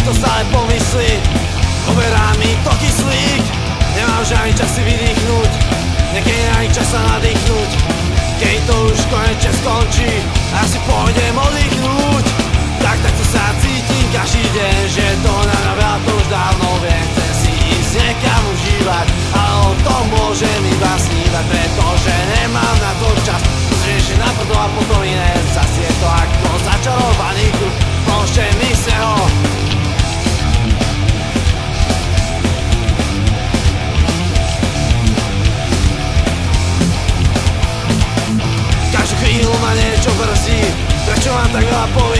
to stále pomyslí. Overá mi to kyslík, nemám žiadny čas si vydýchnuť, niekedy ani čas sa nadýchnuť. Keď to už konečne skončí, ja si pôjdem oddychnúť. Tak to sa cítim každý deň, že to na mňa veľa, to už dávno viem. Chcem si ísť niekam užívať, ale o tom môžem iba snívať, pretože nemám na to čas. Pozrieš na prdo a potom iné, zas je to ako začarovaný kruh. Pomôžte mi z neho. Každú chvíľu ma niečo brzdí, prečo mám tak veľa povedať?